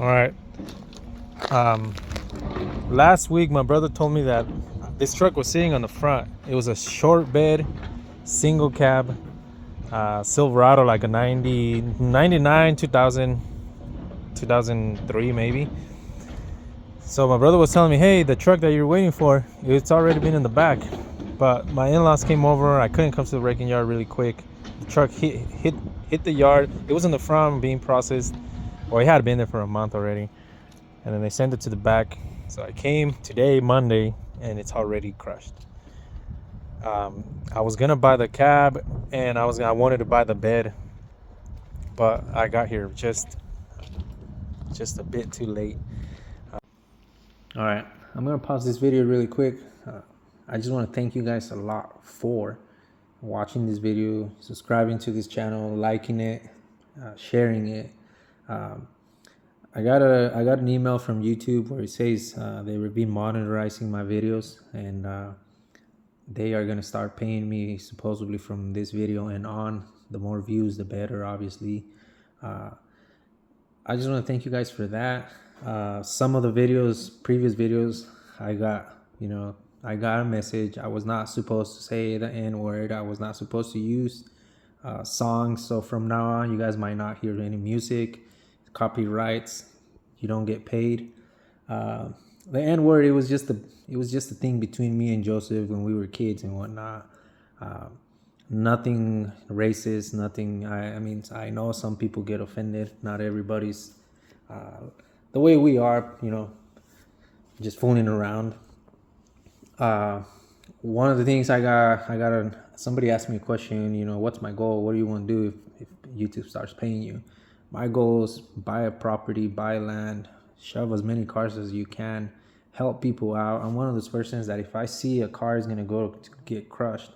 All right. Last week, my brother told me that this truck was sitting on the front. It was a short bed, single cab, Silverado, like a 99, 2000, 2003 maybe. So my brother was telling me, hey, the truck that you're waiting for, it's already been in the back. But my in-laws came over. I couldn't come to the wrecking yard really quick. The truck hit the yard. It was in the front being processed. Well, it had been there for a month already. And then they sent it to the back. So I came today, Monday, and it's already crushed. I was gonna buy the cab, and I wanted to buy the bed, but I got here just a bit too late. All right, I'm gonna pause this video really quick. I just want to thank you guys a lot for watching this video, subscribing to this channel, liking it, sharing it. I got an email from YouTube where it says they will be monetizing my videos, and they are gonna start paying me supposedly from this video and on. The more views, the better, obviously. I just want to thank you guys for that. Some of the previous videos, I got a message. I was not supposed to say the N-word. I was not supposed to use songs. So from now on, you guys might not hear any music, copyrights. You don't get paid. The N-word, it was just a thing between me and Joseph when we were kids and whatnot. Nothing racist, nothing. I mean, I know some people get offended. Not everybody's the way we are, just fooling around. One of the things somebody asked me a question, what's my goal? What do you want to do if YouTube starts paying you? My goal is buy a property, buy land, shove as many cars as you can, help people out. I'm one of those persons that if I see a car is going to get crushed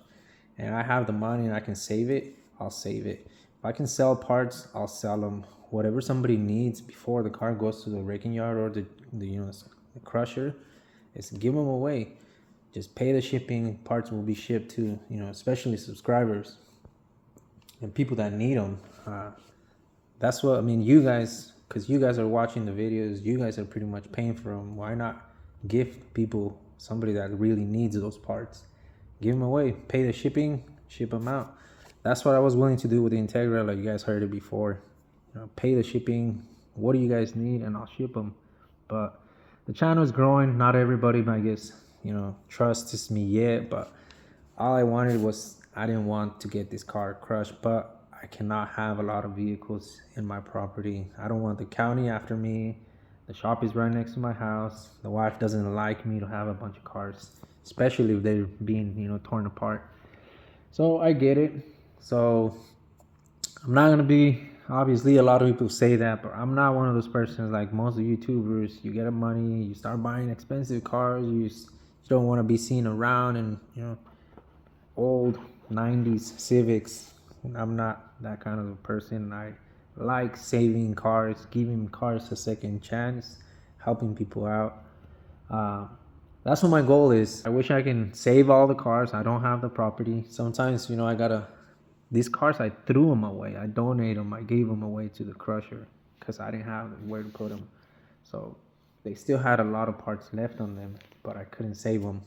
and I have the money and I can save it, I'll save it. If I can sell parts, I'll sell them. Whatever somebody needs before the car goes to the wrecking yard or the crusher, is give them away. Just pay the shipping. Parts will be shipped to, especially subscribers and people that need them. That's what I mean. You guys, because you guys are watching the videos, you guys are pretty much paying for them. Why not gift people, somebody that really needs those parts? Give them away. Pay the shipping, ship them out. That's what I was willing to do with the Integra. Like you guys heard it before. Pay the shipping. What do you guys need? And I'll ship them. But the channel is growing. Not everybody, I guess, trusts me yet. But all I wanted was, I didn't want to get this car crushed. But I cannot have a lot of vehicles in my property. I don't want the county after me. The shop is right next to my house. The wife doesn't like me to have a bunch of cars, especially if they're being, torn apart. So I get it. So I'm not gonna be, obviously a lot of people say that, but I'm not one of those persons like most of YouTubers. You get money, you start buying expensive cars, you don't want to be seen around and old 90s Civics. I'm not that kind of a person. I like saving cars, giving cars a second chance, helping people out. That's what my goal is. I wish I can save all the cars. I don't have the property. Sometimes, these cars, I threw them away. I donated them. I gave them away to the crusher because I didn't have where to put them. So they still had a lot of parts left on them, but I couldn't save them.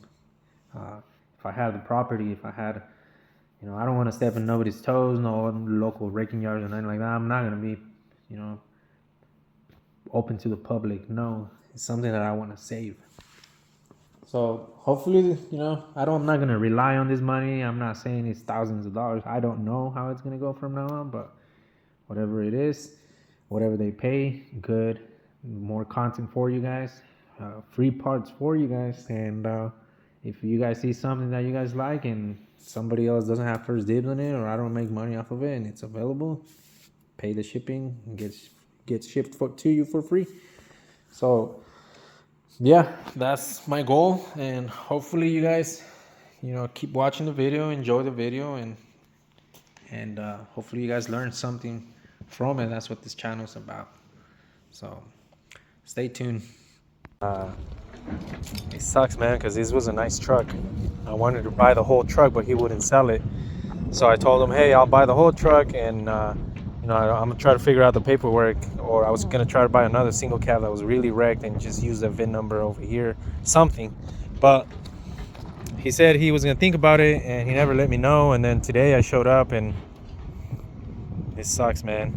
If I had the property, if I had, I don't want to step in nobody's toes, no local wrecking yards or nothing like that. I'm not going to be, open to the public. No, it's something that I want to save. So hopefully, I'm not going to rely on this money. I'm not saying it's thousands of dollars. I don't know how it's going to go from now on, but whatever it is, whatever they pay, good. More content for you guys, free parts for you guys. And if you guys see something that you guys like and somebody else doesn't have first dibs on it, or I don't make money off of it and it's available, pay the shipping and gets shipped to you for free. So yeah, that's my goal, and hopefully you guys keep watching the video, enjoy the video, and hopefully you guys learn something from it. That's what this channel is about. So stay tuned. It sucks, man, because this was a nice truck. I wanted to buy the whole truck, but he wouldn't sell it. So I told him, hey, I'll buy the whole truck, and You know, I'm gonna try to figure out the paperwork, or I was gonna try to buy another single cab that was really wrecked and just use the VIN number over here, something. But he said he was gonna think about it, and he never let me know. And then today I showed up, and it sucks, man.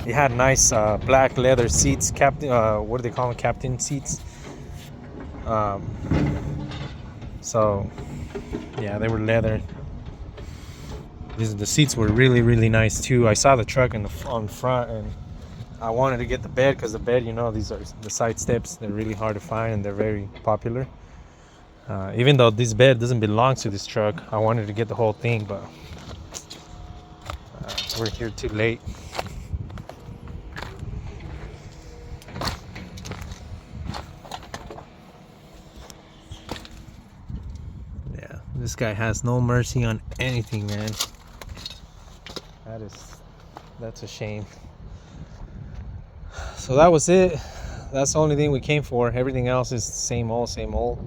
It had nice black leather seats, captain. What do they call them? Captain seats. So yeah, they were leather. The seats were really nice too. I saw the truck on front, and I wanted to get the bed because the bed, you know, these are the side steps. They're really hard to find, and they're very popular. Even though this bed doesn't belong to this truck, I wanted to get the whole thing, but we're here too late. Yeah, this guy has no mercy on anything, man. That's a shame. So that was it. That's the only thing we came for. Everything else is same old, same old.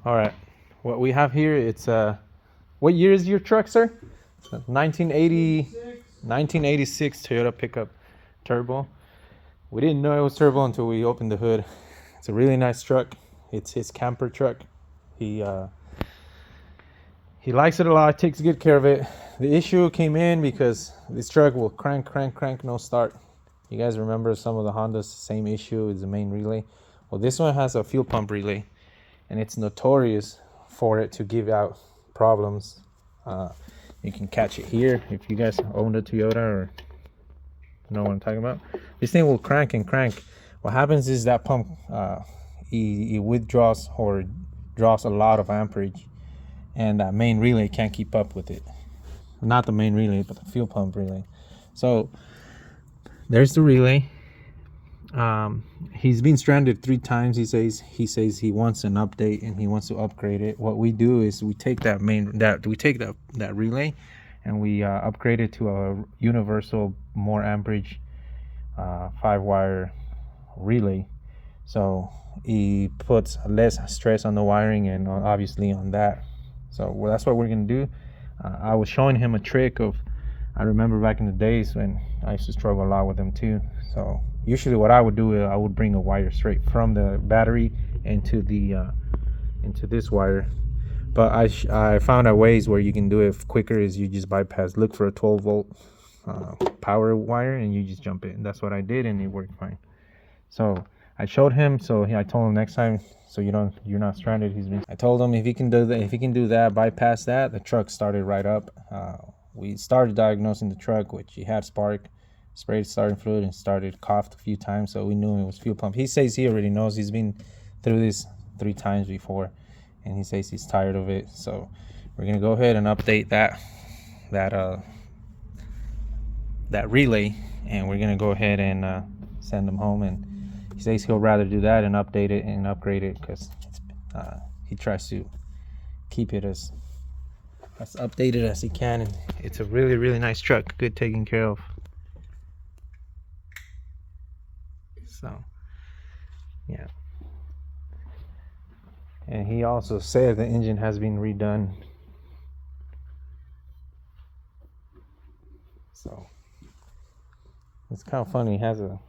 All right, what we have here, it's what year is your truck, sir? 1986 Toyota pickup turbo. We didn't know it was turbo until we opened the hood. It's a really nice truck. It's his camper truck. He likes it a lot, takes good care of it. The issue came in because this truck will crank, no start. You guys remember some of the Hondas, same issue is the main relay. Well, this one has a fuel pump relay, and it's notorious for it to give out problems. You can catch it here if you guys own a Toyota or know what I'm talking about. This thing will crank and crank. What happens is that pump it withdraws or draws a lot of amperage, and that main relay can't keep up with it. Not the main relay, but the fuel pump relay. So there's the relay. He's been stranded 3 times. He says he wants an update and he wants to upgrade it. What we do is we take that relay and we upgrade it to a universal, more amperage 5-wire relay. So he puts less stress on the wiring and obviously on that. So that's what we're gonna do. I was showing him a trick of, I remember back in the days when I used to struggle a lot with them too. So usually what I would do is I would bring a wire straight from the battery into this wire. But I found out ways where you can do it quicker. Is you just look for a 12-volt power wire and you just jump in. That's what I did, and it worked fine. So I showed him. So I told him next time, so you're not stranded. I told him if he can do that, bypass that, the truck started right up. We started diagnosing the truck, which he had spark, sprayed starting fluid, and coughed a few times, so we knew it was fuel pump. He says he already knows. He's been through this 3 times before, and he says he's tired of it. So we're gonna go ahead and update that relay, and we're gonna go ahead and send him home. And he says he'll rather do that and update it and upgrade it because he tries to keep it as updated as he can. And it's a really nice truck, good taken care of. So yeah, and he also said the engine has been redone. So it's kind of funny. He has a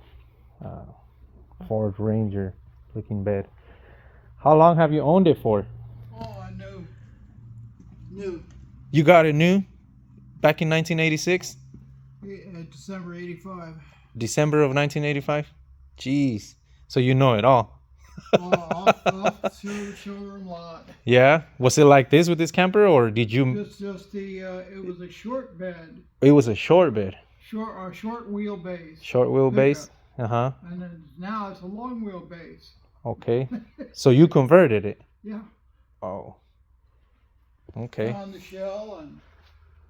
Ford Ranger looking bed. How long have you owned it for? Oh, new. You got it new back in 1986? December 85. December of 1985? Jeez. So you know it all. Off the showroom lot. Yeah? Was it like this with this camper, or did you... It was a short bed. It was a short bed. Short wheelbase. Short wheelbase? Uh-huh. and then now it's a long wheelbase. Okay. So you converted it. Yeah. Oh. Okay. On the shell, and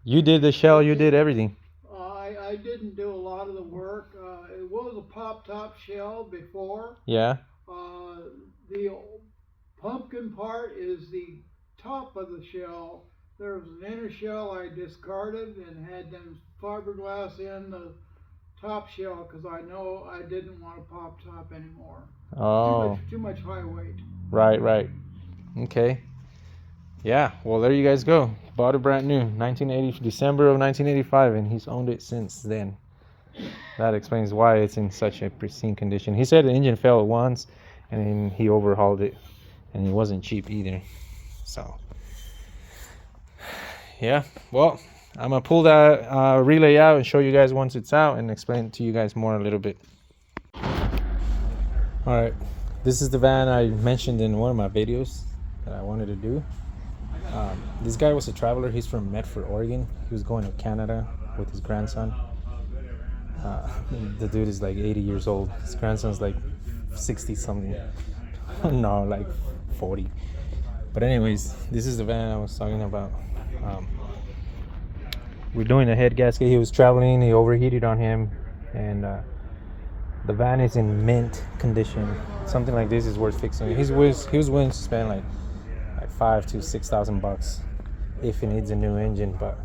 You did the shell, you did everything. I didn't do a lot of the work. It was a pop top shell before. Yeah. The pumpkin part is the top of the shell. There was an inner shell I discarded and had them fiberglass in the top shell because I know I didn't want a pop top anymore. Oh. Too much high weight. Right. Okay. Yeah. Well, there you guys go. Bought it brand new, December of 1985, and he's owned it since then. That explains why it's in such a pristine condition. He said the engine failed once, and then he overhauled it, and it wasn't cheap either. So, yeah. Well, I'm gonna pull that relay out and show you guys once it's out, and explain it to you guys more a little bit. All right. This is the van I mentioned in one of my videos that I wanted to do. This guy was a traveler. He's from Medford, Oregon. He was going to Canada with his grandson. The dude is like 80 years old. His grandson's like 60 something. No, like 40. But anyways, this is the van I was talking about. We're doing a head gasket. He was traveling. He overheated on him, and the van is in mint condition. Something like this is worth fixing. He was willing to spend like $5,000 to $6,000 if he needs a new engine, but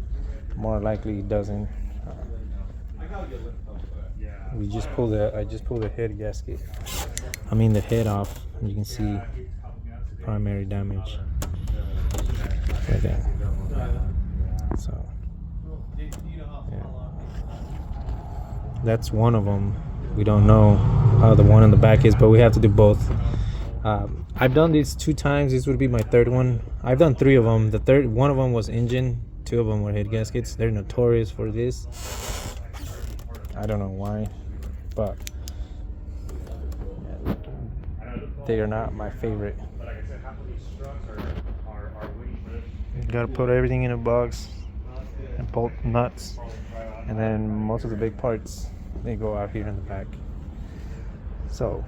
more likely he doesn't. I just pulled the head gasket. I mean the head off. You can see primary damage right there. So yeah. That's one of them. We don't know how the one on the back is, but we have to do both. I've done these 2 times. This would be my 3rd one. I've done 3 of them. The third one of them was engine. 2 of them were head gaskets. They're notorious for this. I don't know why, but yeah, they are not my favorite. You gotta put everything in a box and bolt nuts, and then most of the big parts they go out here in the back. So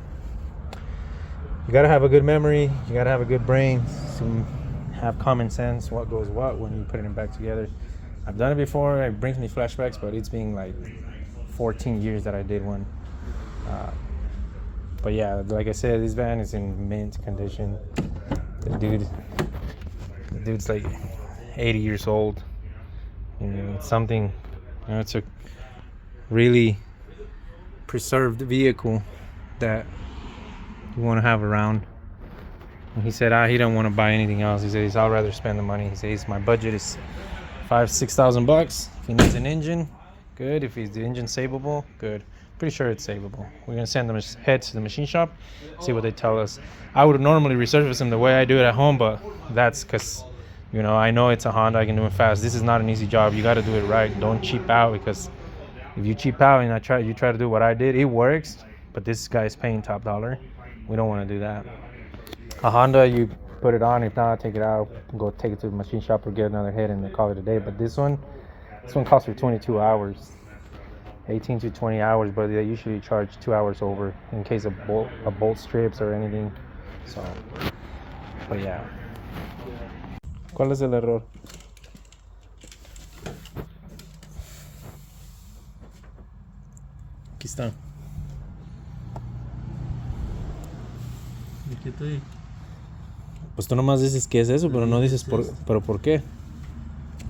you gotta have a good memory, you gotta have a good brain, have common sense what goes what when you put it back together. I've done it before. It brings me flashbacks, but it's been like 14 years that I did one. But yeah, like I said, this van is in mint condition. The dude's like 80 years old. Something, it's a really preserved vehicle that you want to have around. And he said he don't want to buy anything else. He says I'd rather spend the money. He says my budget is $5,000-6,000. If he needs an engine, good. If the engine's savable, good. Pretty sure it's savable. We're gonna send them head to the machine shop, see what they tell us. I would normally resurface them the way I do it at home, but that's because I know it's a Honda. I can do it fast. This is not an easy job. You got to do it right. Don't cheap out, because if you cheap out and you try to do what I did, it works. But this guy is paying top dollar. We don't want to do that. A Honda, you put it on. If not, take it out, go take it to the machine shop or get another head and call it a day. But this one costs for 22 hours, 18 to 20 hours. But they usually charge 2 hours over in case of bolt strips or anything. So, but yeah. ¿Cuál es el error? Aquí está. ¿Y qué te? Pues tú nomás dices qué es eso, pero no dices pero por qué.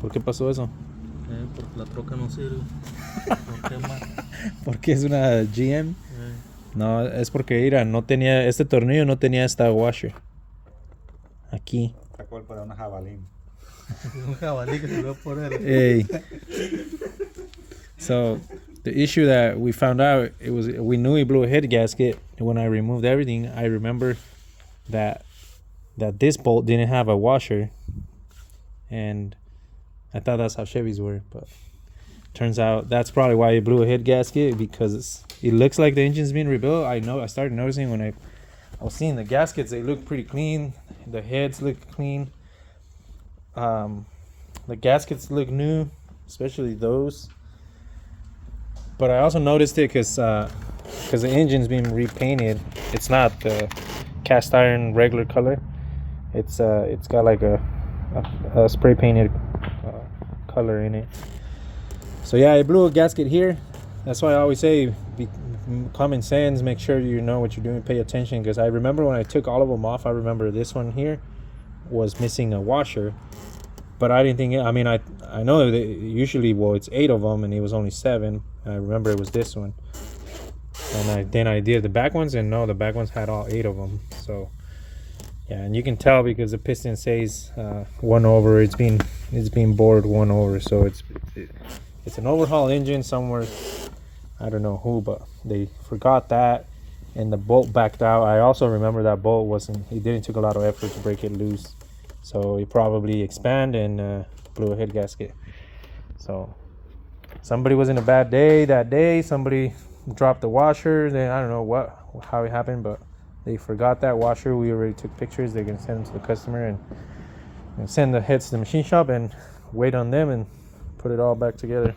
¿Por qué pasó eso? Porque la troca no sirve. No quema. ¿Porque es una GM? No, es porque no tenía este tornillo, no tenía esta washer. Aquí. Sacó para una jabalí. Un jabalí que se lo va a poner. Hey. So the issue that we found out, we knew he blew a head gasket. When I removed everything, I remember that this bolt didn't have a washer, and I thought that's how Chevys were, but turns out that's probably why he blew a head gasket, because it looks like the engine's being rebuilt. I started noticing when I was seeing the gaskets, they look pretty clean. The heads look clean. The gaskets look new, especially those. But I also noticed it because because the engine's been repainted. It's not the cast iron regular color. It's got like a spray painted color in it. So yeah, I blew a gasket here. That's why I always say, common sense, make sure you know what you're doing, pay attention. Because I remember when I took all of them off, I remember this one here was missing a washer, but I didn't think I mean, I know that usually, well, it's 8 of them and it was only 7. I remember it was this one, and then I did the back ones, and no, the back ones had all 8 of them. So yeah, and you can tell because the piston says 1 over. It's being bored 1 over, so it's an overhaul engine somewhere. I don't know who, but they forgot that, and the bolt backed out. I also remember that bolt it didn't take a lot of effort to break it loose, so it probably expanded and blew a head gasket. So somebody was in a bad day that day. Somebody dropped the washer. Then I don't know how it happened, but they forgot that washer. We already took pictures. They're gonna send them to the customer and send the heads to the machine shop and wait on them and put it all back together.